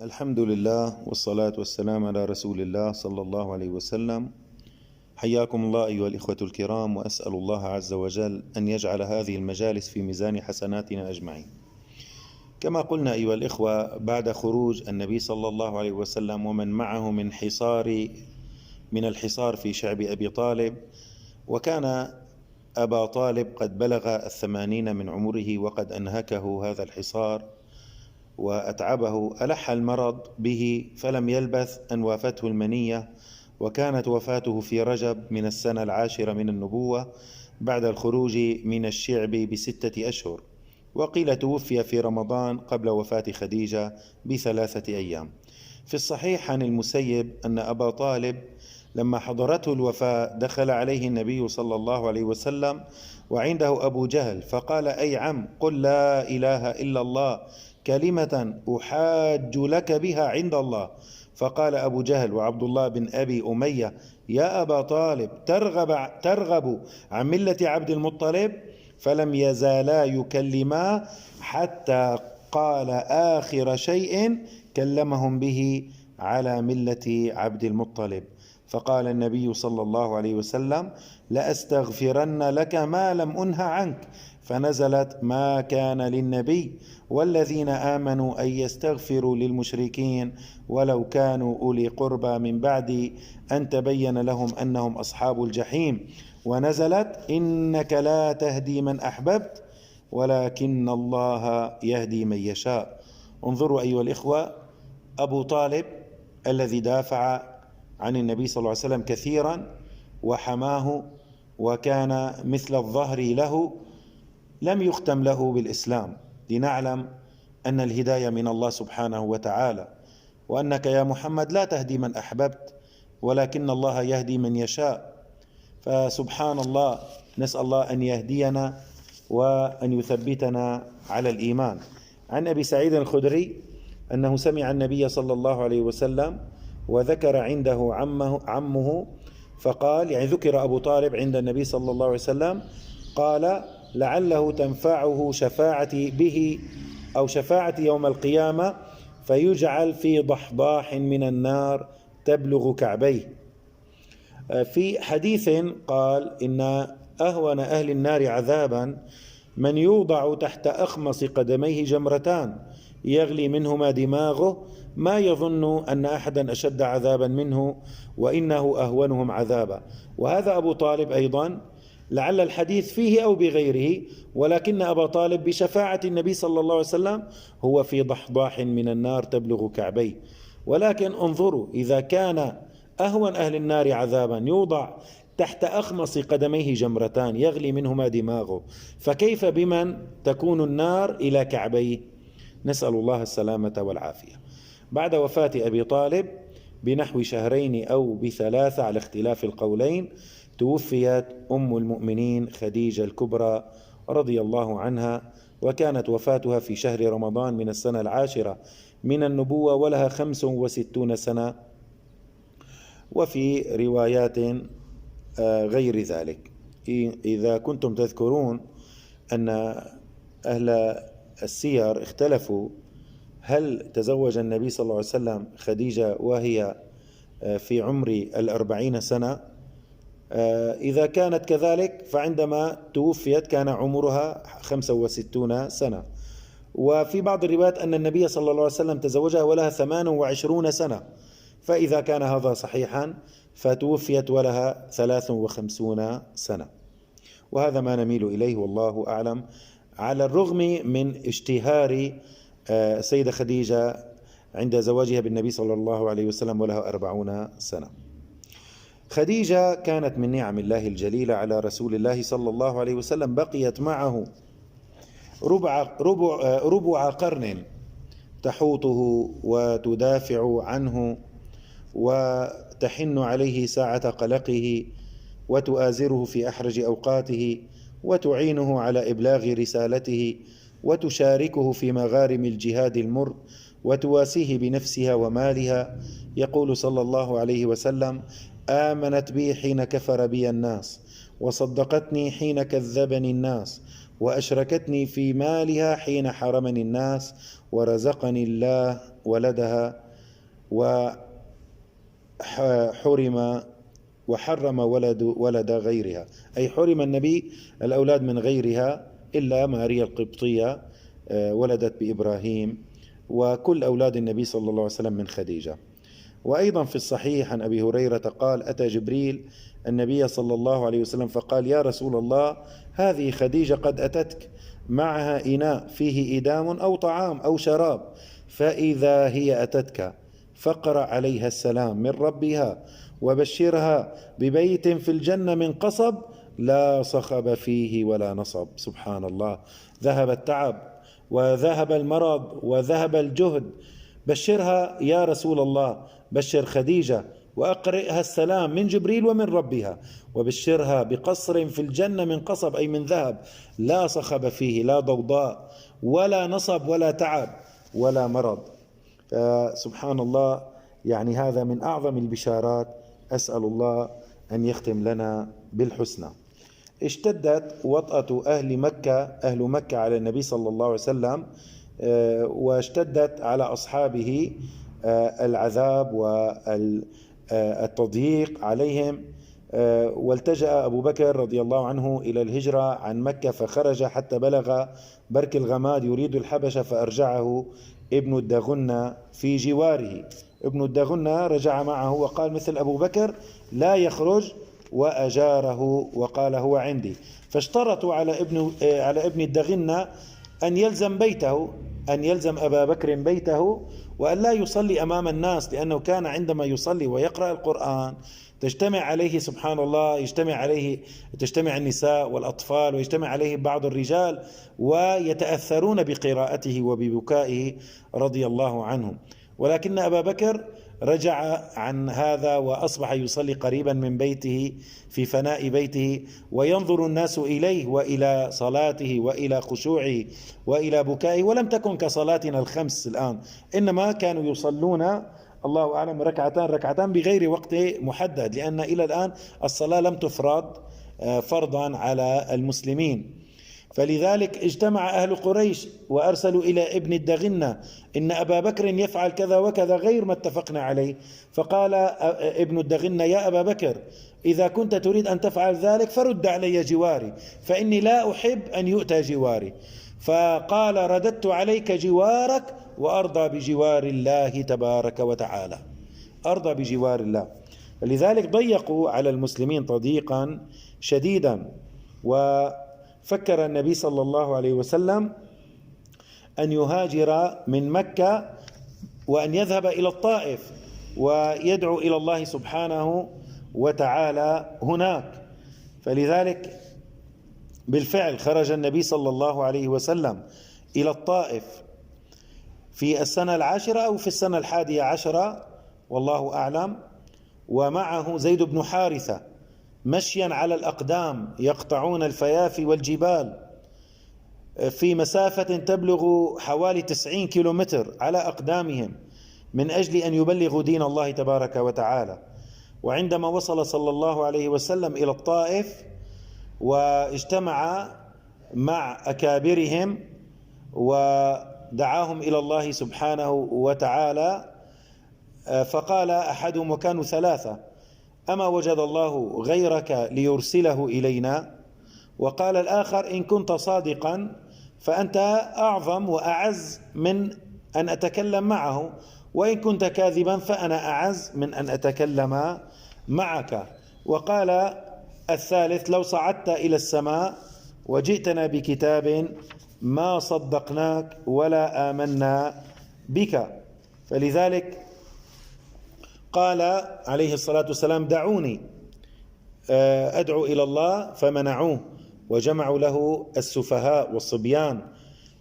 الحمد لله والصلاة والسلام على رسول الله صلى الله عليه وسلم. حياكم الله أيها الإخوة الكرام، وأسأل الله عز وجل أن يجعل هذه المجالس في ميزان حسناتنا أجمعين. كما قلنا أيها الإخوة، بعد خروج النبي صلى الله عليه وسلم ومن معه من الحصار في شعب أبي طالب، وكان أبا طالب قد بلغ 80 من عمره وقد أنهكه هذا الحصار وأتعبه، ألح المرض به فلم يلبث أن وافته المنية، وكانت وفاته في رجب من السنة 10 من النبوة بعد الخروج من الشعب ب6 أشهر، وقيل توفي في رمضان قبل وفاة خديجة ب3 أيام. في الصحيح عن المسيب أن أبا طالب لما حضرته الوفاة دخل عليه النبي صلى الله عليه وسلم وعنده أبو جهل، فقال: أي عم، قل لا إله إلا الله كلمة أحاج لك بها عند الله. فقال أبو جهل وعبد الله بن أبي أمية: يا أبا طالب، ترغب عن ملة عبد المطلب؟ فلم يزالا يكلما حتى قال آخر شيء كلمهم به: على ملة عبد المطلب. فقال النبي صلى الله عليه وسلم: لأستغفرن لك ما لم أنه عنك. فنزلت: ما كان للنبي والذين آمنوا أن يستغفروا للمشركين ولو كانوا أولي قربى من بعد أن تبين لهم أنهم أصحاب الجحيم. ونزلت: إنك لا تهدي من أحببت ولكن الله يهدي من يشاء. انظروا أيها الإخوة، أبو طالب الذي دافع عن النبي صلى الله عليه وسلم كثيرا وحماه وكان مثل الظهر له، لم يختم له بالإسلام، لنعلم أن الهداية من الله سبحانه وتعالى، وأنك يا محمد لا تهدي من أحببت ولكن الله يهدي من يشاء. فسبحان الله، نسأل الله أن يهدينا وأن يثبتنا على الإيمان. عن أبي سعيد الخدري أنه سمع النبي صلى الله عليه وسلم وذكر عنده عمه فقال، يعني ذكر أبو طالب عند النبي صلى الله عليه وسلم، قال: لعله تنفعه شفاعتي به أو شفاعتي يوم القيامة فيجعل في ضحضاح من النار تبلغ كعبيه. في حديث قال: إن أهون أهل النار عذابا من يوضع تحت أخمص قدميه جمرتان يغلي منهما دماغه، ما يظن أن أحدا أشد عذابا منه وإنه أهونهم عذابا. وهذا أبو طالب أيضا، لعل الحديث فيه أو بغيره، ولكن أبا طالب بشفاعة النبي صلى الله عليه وسلم هو في ضحضاح من النار تبلغ كعبيه. ولكن انظروا، إذا كان أهون أهل النار عذابا يوضع تحت أخمص قدميه جمرتان يغلي منهما دماغه، فكيف بمن تكون النار إلى كعبيه؟ نسأل الله السلامة والعافية. بعد وفاة أبي طالب بنحو 2 أو ب3 على اختلاف القولين، توفيت أم المؤمنين خديجة الكبرى رضي الله عنها، وكانت وفاتها في شهر رمضان من السنة 10 من النبوة ولها 65 سنة، وفي روايات غير ذلك. إذا كنتم تذكرون أن أهل السير اختلفوا هل تزوج النبي صلى الله عليه وسلم خديجة وهي في عمر 40 سنة. إذا كانت كذلك فعندما توفيت كان عمرها 65 سنة، وفي بعض الروايات أن النبي صلى الله عليه وسلم تزوجها ولها 28 سنة، فإذا كان هذا صحيحا فتوفيت ولها 53 سنة، وهذا ما نميل إليه والله أعلم، على الرغم من اشتهار السيدة خديجة عند زواجها بالنبي صلى الله عليه وسلم ولها 40 سنة. خديجة كانت من نعم الله الجليلة على رسول الله صلى الله عليه وسلم، بقيت معه ربع قرن تحوطه وتدافع عنه وتحن عليه ساعة قلقه وتؤازره في أحرج أوقاته وتعينه على إبلاغ رسالته وتشاركه في مغارم الجهاد المر وتواسيه بنفسها ومالها. يقول صلى الله عليه وسلم: آمنت بي حين كفر بي الناس، وصدقتني حين كذبني الناس، وأشركتني في مالها حين حرمني الناس ورزقني الله ولدها وحرم ولد غيرها، أي حرم النبي الأولاد من غيرها إلا ماريا القبطية ولدت بإبراهيم، وكل أولاد النبي صلى الله عليه وسلم من خديجة. وأيضا في الصحيح عن أبي هريرة قال: أتى جبريل النبي صلى الله عليه وسلم فقال: يا رسول الله، هذه خديجة قد أتتك معها إناء فيه إدام أو طعام أو شراب، فإذا هي أتتك فاقرأ عليها السلام من ربها وبشرها ببيت في الجنة من قصب لا صخب فيه ولا نصب. سبحان الله، ذهب التعب وذهب المرض وذهب الجهد. بشرها يا رسول الله، بشر خديجة وأقرئها السلام من جبريل ومن ربها، وبشرها بقصر في الجنة من قصب أي من ذهب، لا صخب فيه، لا ضوضاء ولا نصب ولا تعب ولا مرض. سبحان الله، يعني هذا من أعظم البشارات. أسأل الله أن يختم لنا بالحسنى. اشتدت وطأة أهل مكة على النبي صلى الله عليه وسلم، واشتدت على أصحابه العذاب والتضييق عليهم، والتجأ أبو بكر رضي الله عنه إلى الهجرة عن مكة، فخرج حتى بلغ برك الغماد يريد الحبشة، فأرجعه ابن الدغنة في جواره. ابن الدغنة رجع معه وقال مثل أبو بكر لا يخرج، وأجاره وقال هو عندي. فاشترطوا على ابن الدغنة أن يلزم بيته، أن يلزم أبا بكر بيته، وأن لا يصلي أمام الناس، لأنه كان عندما يصلي ويقرأ القرآن تجتمع عليه سبحان الله، تجتمع النساء والأطفال، ويجتمع عليه بعض الرجال ويتأثرون بقراءته وببكائه رضي الله عنهم. ولكن أبا بكر رجع عن هذا وأصبح يصلي قريبا من بيته في فناء بيته، وينظر الناس إليه وإلى صلاته وإلى خشوعه وإلى بكائه، ولم تكن كصلاتنا الخمس الآن، إنما كانوا يصلون الله أعلم ركعتان بغير وقت محدد، لأن إلى الآن الصلاة لم تفرض فرضا على المسلمين. فلذلك اجتمع أهل قريش وأرسلوا إلى ابن الدغنة إن أبا بكر يفعل كذا وكذا غير ما اتفقنا عليه. فقال ابن الدغنة: يا أبا بكر، إذا كنت تريد أن تفعل ذلك فرد علي جواري، فإني لا أحب أن يؤتى جواري. فقال: رددت عليك جوارك وأرضى بجوار الله تبارك وتعالى، أرضى بجوار الله. لذلك ضيقوا على المسلمين تضييقا شديدا، وفكر النبي صلى الله عليه وسلم أن يهاجر من مكة وأن يذهب إلى الطائف ويدعو إلى الله سبحانه وتعالى هناك. فلذلك بالفعل خرج النبي صلى الله عليه وسلم إلى الطائف في السنة 10 أو في السنة 11 والله أعلم، ومعه زيد بن حارثة مشيا على الأقدام يقطعون الفيافي والجبال في مسافة تبلغ حوالي 90 كيلومتر على أقدامهم من أجل أن يبلغوا دين الله تبارك وتعالى. وعندما وصل صلى الله عليه وسلم إلى الطائف واجتمع مع أكابرهم ودعاهم إلى الله سبحانه وتعالى، فقال أحدهم، وكانوا 3: أما وجد الله غيرك ليرسله إلينا؟ وقال الآخر: إن كنت صادقا فأنت أعظم وأعز من أن أتكلم معه، وإن كنت كاذبا فأنا أعز من أن أتكلم معك. وقال الثالث: لو صعدت إلى السماء وجئتنا بكتاب ما صدقناك ولا آمنا بك. فلذلك قال عليه الصلاة والسلام: دعوني أدعو إلى الله، فمنعوه وجمعوا له السفهاء والصبيان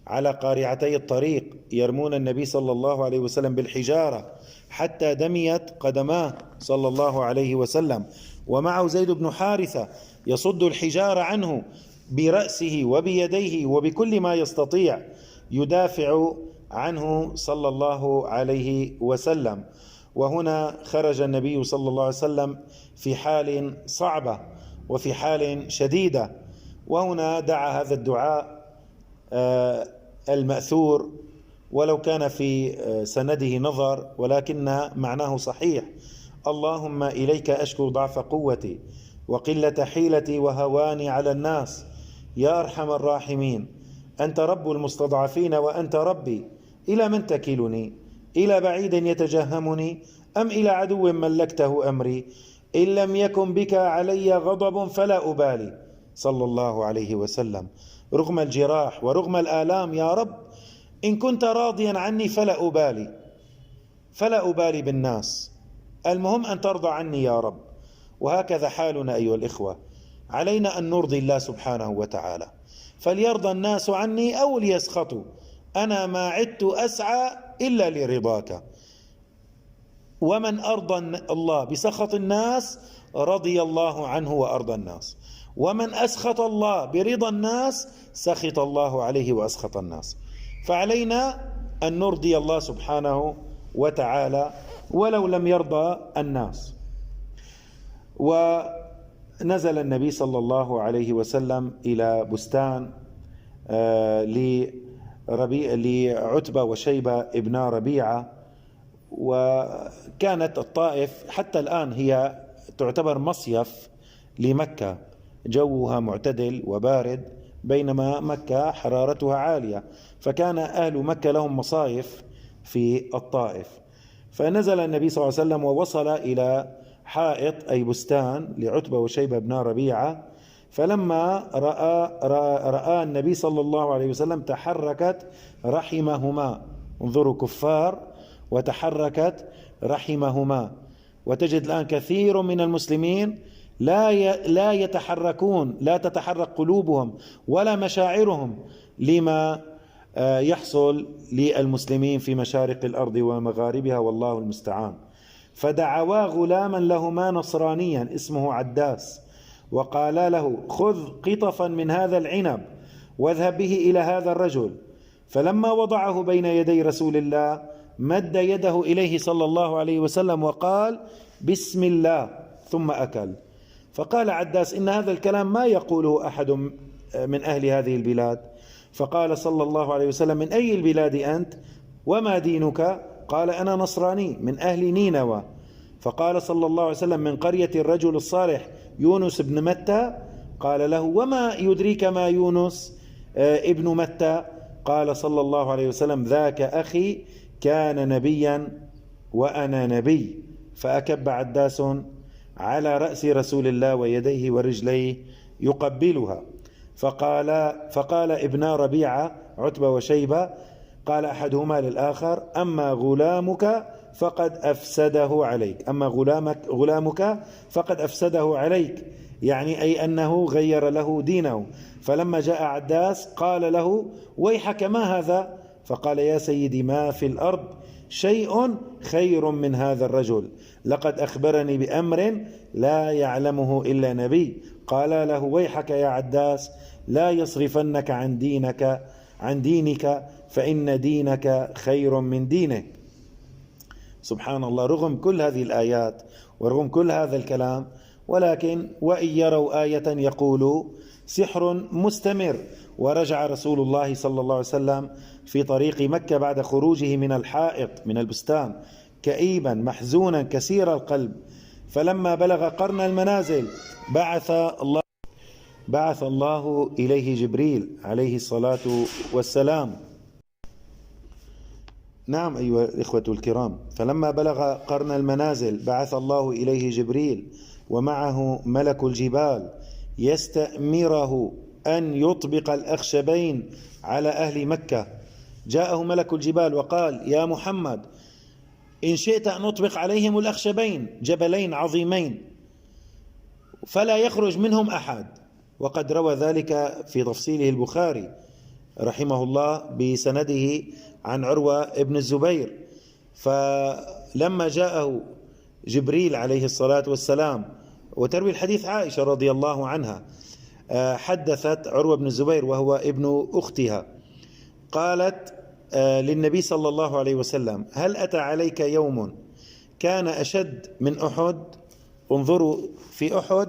على قارعتي الطريق يرمون النبي صلى الله عليه وسلم بالحجارة حتى دميت قدماه صلى الله عليه وسلم، ومعه زيد بن حارثة يصد الحجارة عنه برأسه وبيديه وبكل ما يستطيع يدافع عنه صلى الله عليه وسلم. وهنا خرج النبي صلى الله عليه وسلم في حال صعبة وفي حال شديدة، وهنا دعا هذا الدعاء المأثور، ولو كان في سنده نظر ولكن معناه صحيح: اللهم إليك أشكو ضعف قوتي وقلة حيلتي وهواني على الناس يا أرحم الراحمين، أنت رب المستضعفين وأنت ربي، إلى من تكلني؟ إلى بعيد يتجهمني أم إلى عدو ملكته أمري؟ إن لم يكن بك علي غضب فلا أبالي، صلى الله عليه وسلم، رغم الجراح ورغم الآلام يا رب، إن كنت راضيا عني فلا أبالي بالناس، المهم أن ترضى عني يا رب. وهكذا حالنا أيها الإخوة، علينا أن نرضي الله سبحانه وتعالى، فليرضى الناس عني أو ليسخطوا، أنا ما عدت أسعى إلا لرضاك. ومن أرضى الله بسخط الناس رضي الله عنه وأرضى الناس، ومن أسخط الله برضا الناس سخط الله عليه وأسخط الناس. فعلينا أن نرضي الله سبحانه وتعالى ولو لم يرضى الناس. ونزل النبي صلى الله عليه وسلم إلى بستان لعتبة وشيبة ابنا ربيعة، وكانت الطائف حتى الآن هي تعتبر مصيف لمكة، جوها معتدل وبارد، بينما مكة حرارتها عالية، فكان أهل مكة لهم مصايف في الطائف. فنزل النبي صلى الله عليه وسلم ووصل إلى حائط أي بستان لعتبة وشيبة بن ربيعة، فلما رأى النبي صلى الله عليه وسلم تحركت رحمهما، انظروا كفار وتحركت رحمهما. وتجد الآن كثير من المسلمين لا يتحركون، لا تتحرك قلوبهم ولا مشاعرهم لما يحصل للمسلمين في مشارق الأرض ومغاربها، والله المستعان. فدعوا غلاما لهما نصرانيا اسمه عداس، وقال له: خذ قطفا من هذا العنب واذهب به إلى هذا الرجل. فلما وضعه بين يدي رسول الله مد يده إليه صلى الله عليه وسلم وقال: بسم الله، ثم أكل. فقال عداس: إن هذا الكلام ما يقوله أحد من أهل هذه البلاد. فقال صلى الله عليه وسلم: من أي البلاد أنت؟ وما دينك؟ قال: أنا نصراني من أهل نينوى. فقال صلى الله عليه وسلم: من قرية الرجل الصالح يونس بن متى؟ قال له: وما يدريك ما يونس ابن متى؟ قال صلى الله عليه وسلم: ذاك أخي كان نبيا وأنا نبي. فأكب عداس على رأس رسول الله ويديه ورجليه يقبلها. فقال ابنا ربيعة عتبة وشيبة، قال أحدهما للآخر: أما غلامك فقد أفسده عليك، أما غلامك فقد أفسده عليك، يعني أي أنه غير له دينه. فلما جاء عداس قال له: ويحك ما هذا؟ فقال: يا سيدي، ما في الأرض شيء خير من هذا الرجل، لقد أخبرني بأمر لا يعلمه إلا نبي. قال له: ويحك يا عداس، لا يصرفنك عن دينك فإن دينك خير من دينه. سبحان الله، رغم كل هذه الآيات ورغم كل هذا الكلام، ولكن وإن يروا آية يقولوا سحر مستمر. ورجع رسول الله صلى الله عليه وسلم في طريق مكة بعد خروجه من الحائط من البستان كئيبا محزونا كسير القلب. فلما بلغ قرن المنازل بعث الله إليه جبريل عليه الصلاة والسلام. نعم أيها الإخوة الكرام، فلما بلغ قرن المنازل بعث الله إليه جبريل ومعه ملك الجبال يستأمره أن يطبق الأخشبين على أهل مكة. جاءه ملك الجبال وقال: يا محمد، إن شئت أن أطبق عليهم الأخشبين، جبلين عظيمين فلا يخرج منهم أحد. وقد روى ذلك في تفصيله البخاري رحمه الله بسنده عن عروة ابن الزبير. فلما جاءه جبريل عليه الصلاة والسلام، وتروي الحديث عائشة رضي الله عنها، حدثت عروة بن الزبير وهو ابن أختها، قالت للنبي صلى الله عليه وسلم: هل أتى عليك يوم كان أشد من أحد؟ انظروا، في أحد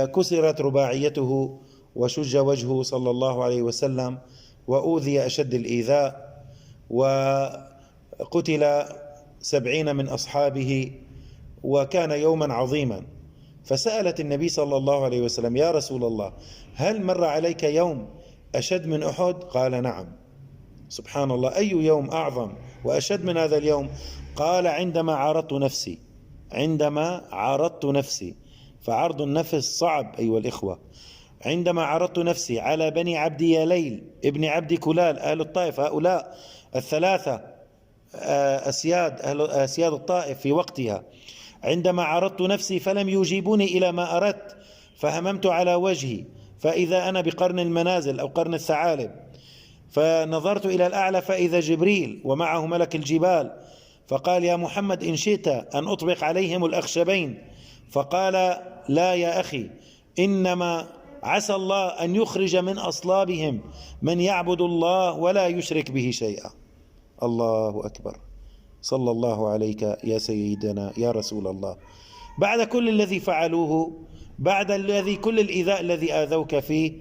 كسرت رباعيته وشج وجهه صلى الله عليه وسلم، وأوذي أشد الإيذاء، وقتل 70 من أصحابه، وكان يوما عظيما. فسألت النبي صلى الله عليه وسلم: يا رسول الله، هل مر عليك يوم أشد من أحد؟ قال: نعم. سبحان الله، أي يوم أعظم وأشد من هذا اليوم؟ قال: عندما عرضت نفسي، فعرض النفس صعب أيها الإخوة. عندما عرضت نفسي على بني عبد يليل ابن عبد كلال أهل الطائف، هؤلاء الثلاثة أسياد الطائف في وقتها، عندما عرضت نفسي فلم يجيبوني إلى ما أردت، فهممت على وجهي فإذا أنا بقرن المنازل أو قرن الثعالب، فنظرت إلى الأعلى فإذا جبريل ومعه ملك الجبال، فقال: يا محمد، إن شئت أن أطبق عليهم الأخشبين. فقال: لا يا أخي، إنما عسى الله أن يخرج من أصلابهم من يعبد الله ولا يشرك به شيئا. الله أكبر. صلى الله عليك يا سيدنا يا رسول الله. بعد كل الذي فعلوه، بعد كل الإيذاء الذي آذوك فيه،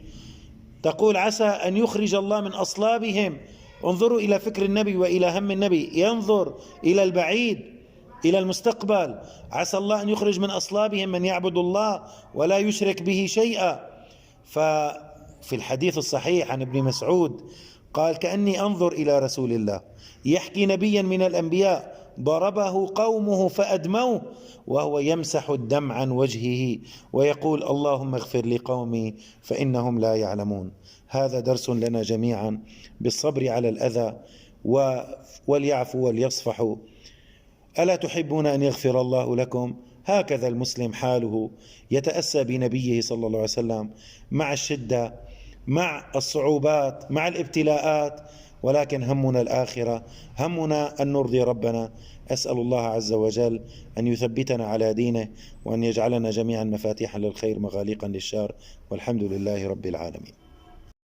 تقول عسى أن يخرج الله من أصلابهم. انظروا إلى فكر النبي وإلى هم النبي، ينظر إلى البعيد، إلى المستقبل. عسى الله أن يخرج من أصلابهم من يعبد الله ولا يشرك به شيئا. ففي الحديث الصحيح عن ابن مسعود قال: كأني أنظر إلى رسول الله يحكي نبيا من الأنبياء ضربه قومه فأدموه وهو يمسح الدم عن وجهه ويقول: اللهم اغفر لقومي فإنهم لا يعلمون. هذا درس لنا جميعا بالصبر على الأذى، وليعفوا وليصفحوا. ألا تحبون أن يغفر الله لكم؟ هكذا المسلم حاله، يتأسى بنبيه صلى الله عليه وسلم مع الشدة، مع الصعوبات، مع الابتلاءات، ولكن همنا الآخرة، همنا أن نرضي ربنا. أسأل الله عز وجل أن يثبتنا على دينه، وأن يجعلنا جميعا مفاتيحا للخير مغاليقا للشر، والحمد لله رب العالمين.